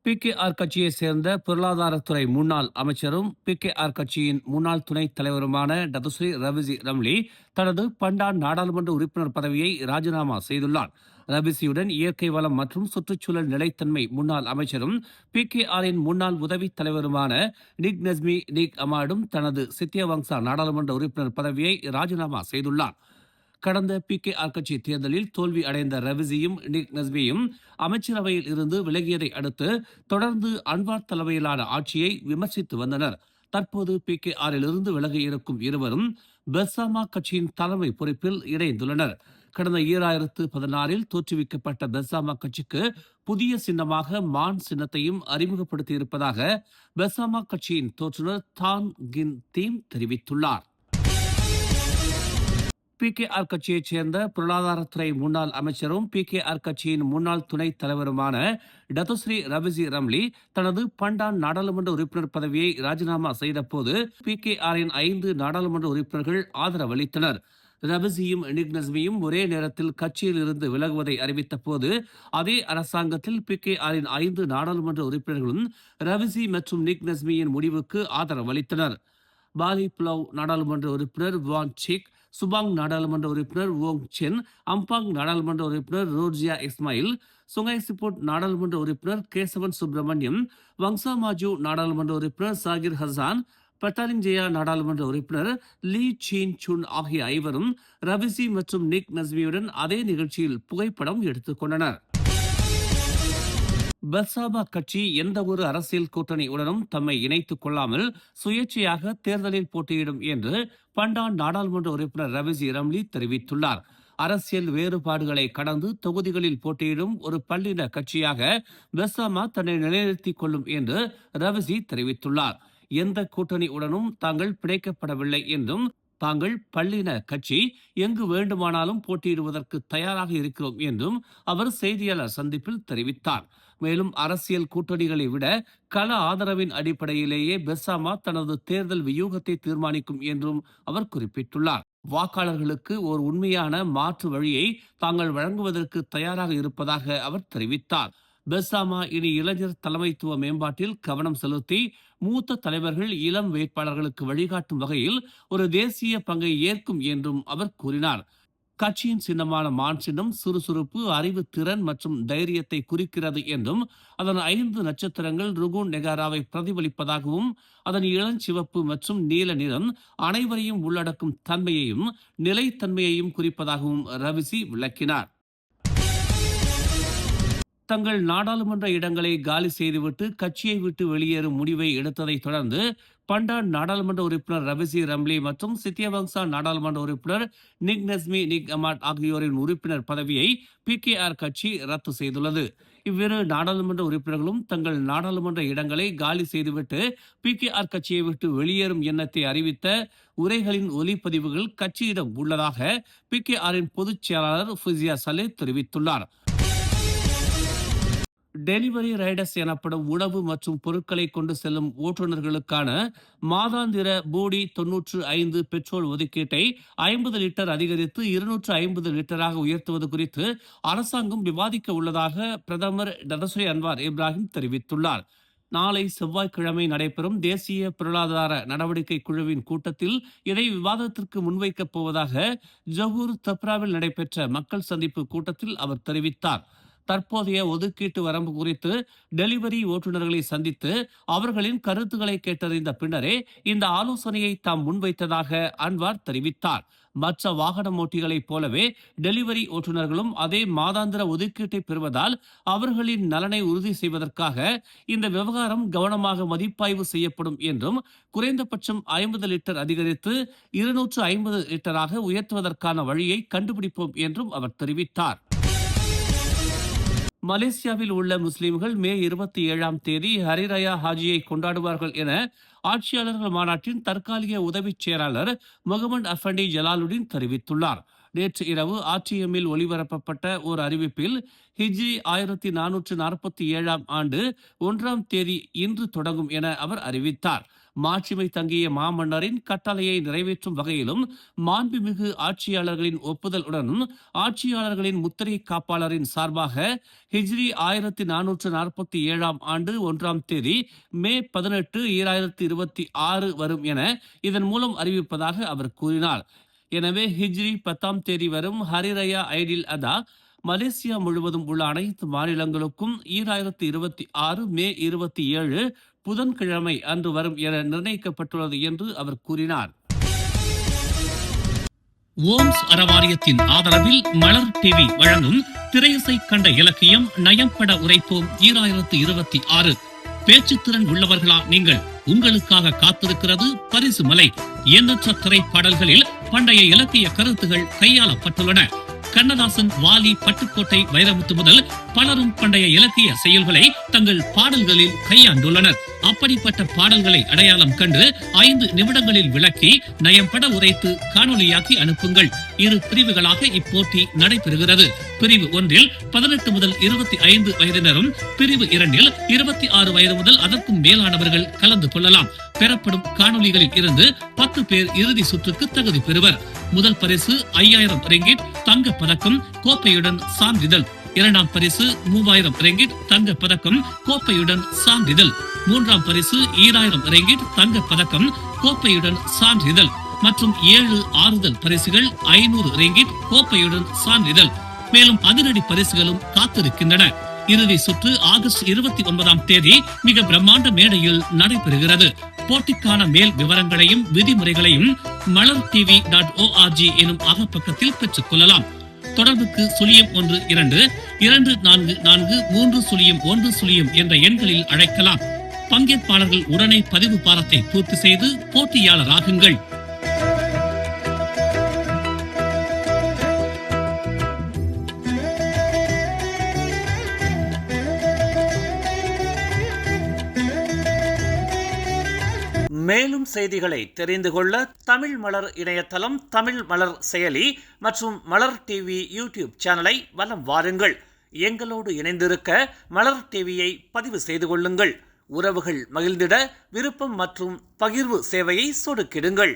PKR கட்சியைச் சேர்ந்த பொருளாதாரத்துறை முன்னாள் அமைச்சரும் பிகேஆர் கட்சியின் முன்னாள் துணைத் தலைவருமான டதுஸ்ரீ ரவிசி ரம்லி தனது பண்டான் நாடாளுமன்ற உறுப்பினர் பதவியை ராஜினாமா செய்துள்ளார். ரபிசியுடன் இயற்கை வளம் மற்றும் சுற்றுச்சூழல் நிலைத்தன்மை முன்னாள் அமைச்சரும் பிகேஆரின் முன்னாள் உதவித் தலைவருமான நிக் நஸ்மி நிக் அமாடும் தனது சித்தியவங்சா நாடாளுமன்ற உறுப்பினர் பதவியை ராஜினாமா செய்துள்ளார். கடந்த பிகேஆர் கட்சி தேர்தலில் தோல்வி அடைந்த ரவிசியும் நிக் நஸ்மியும் அமைச்சரவையில் இருந்து விலகியதை அடுத்து தொடர்ந்து அன்வார் தலைமையிலான ஆட்சியை விமர்சித்து வந்தனர். தற்போது பிகேஆரில் இருந்து விலகி இருக்கும் இருவரும் பெர்சாமா கட்சியின் தலைமை பொறுப்பில் இணைந்துள்ளனர். கடந்த 2016 தோற்றுவிக்கப்பட்ட பெர்சாமா கட்சிக்கு புதிய சின்னமாக மான் சின்னத்தையும் அறிமுகப்படுத்தியிருப்பதாக பெர்சாமா கட்சியின் தோற்றுநர் தான் கின் தீம் தெரிவித்துள்ளார். பிகேஆர் கட்சியைச் சேர்ந்த பொருளாதாரத்துறை முன்னாள் அமைச்சரும் பிகேஆர் கட்சியின் முன்னாள் துணைத் தலைவருமான டதுஸ்ரீ ரவிசி ரம்லி தனது பண்டான் நாடாளுமன்ற உறுப்பினர் பதவியை ராஜினாமா செய்தபோது பிகேஆரின் 5 நாடாளுமன்ற உறுப்பினர்கள் ஆதரவளித்தனர். ரபிசியும் நிக் நஸ்மியும் ஒரே நேரத்தில் கட்சியில் இருந்து விலகுவதை அறிவித்த போது அதே அரசாங்கத்தில் பிகேஆரின் 5 நாடாளுமன்ற உறுப்பினர்களும் ரவிசி மற்றும் நிக் நஸ்மியின் முடிவுக்கு ஆதரவளித்தனர். பாலி புலவ் நாடாளுமன்ற உறுப்பினர் வான் சிக், சுபாங் நாடாளுமன்ற உறுப்பினர் வோங் சென், அம்பாங் நாடாளுமன்ற உறுப்பினர் ரோர்ஜியா இஸ்மாயில், சுங்கை சிப்போட் நாடாளுமன்ற உறுப்பினர் கேசவன் சுப்பிரமணியம், வங்சா மாஜு நாடாளுமன்ற உறுப்பினர் சாகிர் ஹசான், பட்டாலிஞ்சயா நாடாளுமன்ற உறுப்பினர் லீ சீன் சுன் ஆகிய ஐவரும் ரவிசி மற்றும் நிக் நஸ்மியுடன் அதே நிகழ்ச்சியில் புகைப்படம் எடுத்துக் கொண்டனர். பெர்சாமா கட்சி எந்த ஒரு அரசியல் கூட்டணியுடனும் தம்மை இணைத்துக் கொள்ளாமல் சுயேட்சையாக தேர்தலில் போட்டியிடும் என்று பண்டான் நாடாளுமன்ற உறுப்பினர் ரவிசி ரம்லி தெரிவித்துள்ளார். அரசியல் வேறுபாடுகளை கடந்து தொகுதிகளில் போட்டியிடும் ஒரு பல்லின கட்சியாக பெர்சாமா தன்னை நிலைநிறுத்திக் கொள்ளும் என்று ரவிசி தெரிவித்துள்ளார். எந்த கூட்டணியுடனும் தாங்கள் பிணைக்கப்படவில்லை என்றும் தாங்கள் பல்லின கட்சி எங்கு வேண்டுமானாலும் போட்டியிடுவதற்கு தயாராக இருக்கிறோம் என்றும் அவர் செய்தியாளர் சந்திப்பில் தெரிவித்தார். மேலும் அரசியல் கூட்டணிகளை விட கள ஆதரவின் அடிப்படையிலேயே பெர்சாமா தனது தேர்தல் வியூகத்தை தீர்மானிக்கும் என்றும் அவர் குறிப்பிட்டுள்ளார். வாக்காளர்களுக்கு ஒரு உண்மையான மாற்று வழியை தாங்கள் வழங்குவதற்கு தயாராக இருப்பதாக அவர் தெரிவித்தார். பெர்சாமா இனி இளைஞர் தலைமைத்துவ மேம்பாட்டில் கவனம் செலுத்தி மூத்த தலைவர்கள் இளம் வேட்பாளர்களுக்கு வழிகாட்டும் வகையில் ஒரு தேசிய பங்கை ஏற்கும் என்றும் அவர் கூறினார். கட்சியின் சின்னமான மான் சின்னம் சுறுசுறுப்பு, அறிவு திறன் மற்றும் தைரியத்தை குறிக்கிறது என்றும் அதன் 5 நட்சத்திரங்கள் ருகுன் நெகாராவை பிரதிபலிப்பதாகவும் அதன் இளஞ்சிவப்பு மற்றும் நீல நிறம் அனைவரையும் உள்ளடக்கும் தன்மையையும் நிலைத்தன்மையையும் குறிப்பதாகவும் ரவிசி விளக்கினார். தங்கள் நாடாளுமன்ற இடங்களை காலி செய்துவிட்டு கட்சியை விட்டு வெளியேறும் முடிவை எடுத்ததை தொடர்ந்து பண்டான் நாடாளுமன்ற உறுப்பினர் ரவிசி ரம்லி மற்றும் சித்தியவங்சா நாடாளுமன்ற உறுப்பினர் நிக் நஸ்மி நிக் அமாட் ஆகியோரின் உறுப்பினர் பதவியை பிகேஆர் கட்சி ரத்து செய்துள்ளது. இவ்விரு நாடாளுமன்ற உறுப்பினர்களும் தங்கள் நாடாளுமன்ற இடங்களை காலி செய்துவிட்டு பிகேஆர் கட்சியை விட்டு வெளியேறும் எண்ணத்தை அறிவித்த உரைகளின் ஒலிப்பதிவுகள் கட்சியிடம் உள்ளதாக பிகேஆரின் பொதுச் செயலாளர் ஃபுசியா சலே தெரிவித்துள்ளார். டெலிவரி ரைடர்ஸ் எனப்படும் உணவு மற்றும் பொருட்களை கொண்டு செல்லும் ஓட்டுநர்களுக்கான மாதாந்திர போடி 95 பெட்ரோல் ஒதுக்கீட்டை 50 லிட்டர் அதிகரித்து 250 லிட்டராக உயர்த்துவது குறித்து அரசாங்கம் விவாதிக்க உள்ளதாக பிரதமர் டதஸ்ரீ அன்வார் இப்ராஹிம் தெரிவித்துள்ளார். நாளை செவ்வாய்க்கிழமை நடைபெறும் தேசிய பொருளாதார நடவடிக்கை குழுவின் கூட்டத்தில் இதை விவாதத்திற்கு முன்வைக்கப் போவதாக ஜஹூர் தப்ராவில் நடைபெற்ற மக்கள் சந்திப்பு கூட்டத்தில் அவர் தெரிவித்தார். தற்போதைய ஒதுக்கீட்டு வரம்பு குறித்து டெலிவரி ஓட்டுநர்களை சந்தித்து அவர்களின் கருத்துக்களை கேட்டறிந்த பின்னரே இந்த ஆலோசனையை தாம் முன்வைத்ததாக அன்வார் தெரிவித்தார். மற்ற வாகன ஓட்டிகளைப் போலவே டெலிவரி ஓட்டுநர்களும் அதே மாதாந்திர ஒதுக்கீட்டை பெறுவதால் அவர்களின் நலனை உறுதி செய்வதற்காக இந்த விவகாரம் கவனமாக மதிப்பாய்வு செய்யப்படும் என்றும் குறைந்தபட்சம் 50 லிட்டர் அதிகரித்து 250 லிட்டராக உயர்த்துவதற்கான வழியை கண்டுபிடிப்போம் என்றும் அவர் தெரிவித்தார். மலேசியாவில் உள்ள முஸ்லிம்கள் மே 27ஆம் தேதி ஹரிரயா ஹாஜியை கொண்டாடுவார்கள் என ஆட்சியாளர்கள் மாநாட்டின் தற்காலிக உதவிச் செயலாளர் முகமது அஃபண்டி ஜலாலுddin தெரிவித்துள்ளார். நேற்று இரவு ஆர்டிஎம்மில் ஒளிபரப்பப்பட்ட ஒரு அறிவிப்பில் ஹிஜ்ரி 1447ஆம் ஆண்டு 1ஆம் தேதி இன்று தொடங்கும் என அவர் அறிவித்தார். மாட்சிமை தங்கிய மாமன்னரின் கட்டளையை நிறைவேற்றும் வகையிலும் மாண்புமிகு ஆட்சியாளர்களின் ஒப்புதலுடனும் ஆட்சியாளர்களின் முத்திரை காப்பாளரின் சார்பாக ஹிஜ்ரி 1447 ஆண்டு 1ஆம் தேதி மே 18, 2026 வரும் என இதன் மூலம் அறிவிப்பதாக அவர் கூறினார். எனவே ஹிஜ்ரி 10ஆம் தேதி வரும் ஹரிரயா ஐடில் அதா மலேசியா முழுவதும் உள்ள அனைத்து மாநிலங்களுக்கும் 2026 மே 27 புதன்கிழமை அன்று வரும் என நிர்ணயிக்கப்பட்டுள்ளது என்று அவர் கூறினார். ஓம்ஸ் அறவாரியத்தின் ஆதரவில் மலர் டிவி வழங்கும் திரையிசை கண்ட இலக்கியம் நயம்பட உரைப்போம் 2026. பேச்சுத்திறன் உள்ளவர்களா நீங்கள்? உங்களுக்காக காத்திருக்கிறது பரிசு மலை. எண்ணற்ற திரைப்பாடல்களில் பண்டைய இலக்கிய கருத்துகள் கையாளப்பட்டுள்ளன. கண்ணதாசன், வாலி, பட்டுக்கோட்டை, வைரமுத்து முதல் பலரும் பண்டைய இலக்கிய செயல்களை தங்கள் பாடல்களில் கையாண்டுள்ளனர். அப்படிப்பட்ட பாடல்களை அடையாளம் கண்டு 5 நிமிடங்களில் விளக்கி நயம்பட உரைத்து காணொலியாக்கி அனுப்புங்கள். 2 பிரிவுகளாக இப்போட்டி நடைபெறுகிறது. பிரிவு 1இல் 18 முதல் 25 வயதினரும், பிரிவு 2இல் 26 வயது முதல் அதற்கும் மேலானவர்கள் கலந்து கொள்ளலாம். பெறப்படும் காணொலிகளில் இருந்து 10 பேர் இறுதி சுற்றுக்கு தகுதி பெறுவர். முதல் பரிசு 5000 ரிங்கிட் தங்க பதக்கம் கோப்பையுடன் சான்றிதழ். 2ஆம் பரிசு 3000 ரிங்கிட் தங்க பதக்கம் கோப்பையுடன் சான்றிதழ். 3ஆம் பரிசு 2000 ரிங்கிட் தங்க பதக்கம் கோப்பையுடன் சான்றிதழ் மற்றும் 7 ஆறுதல் பரிசுகள் 500 ரிங்கிட் கோப்பையுடன் சான்றிதழ். மேலும் அதிரடி பரிசுகளும் காத்திருக்கின்றன. இறுதி சுற்று ஆகஸ்ட் 29ஆம் தேதி மிக பிரம்மாண்ட மேடையில் நடைபெறுகிறது. போட்டிக்கான மேல் விவரங்களையும் விதிமுறைகளையும் malartv.org எனும் அகப்பக்கத்தில் பெற்றுக் கொள்ளலாம். தொடர்புக்கு 0112244301 என்ற எண்களில் அழைக்கலாம். பங்கேற்பாளர்கள் உடனே பதிவு பாரத்தை பூர்த்தி செய்து போட்டியாளராகுங்கள். மேலும் செய்திகளை தெரிந்து கொள்ள தமிழ் மலர் இணையதளம், தமிழ் மலர் செயலி மற்றும் மலர் டிவி யூடியூப் சேனலை வலம் வாருங்கள். எங்களோடு இணைந்திருக்க மலர் டிவியை பதிவு செய்து கொள்ளுங்கள். உறவுகள் மகிழ்ந்திட விருப்பம் மற்றும் பகிர்வு சேவையை சொடுக்கிடுங்கள்.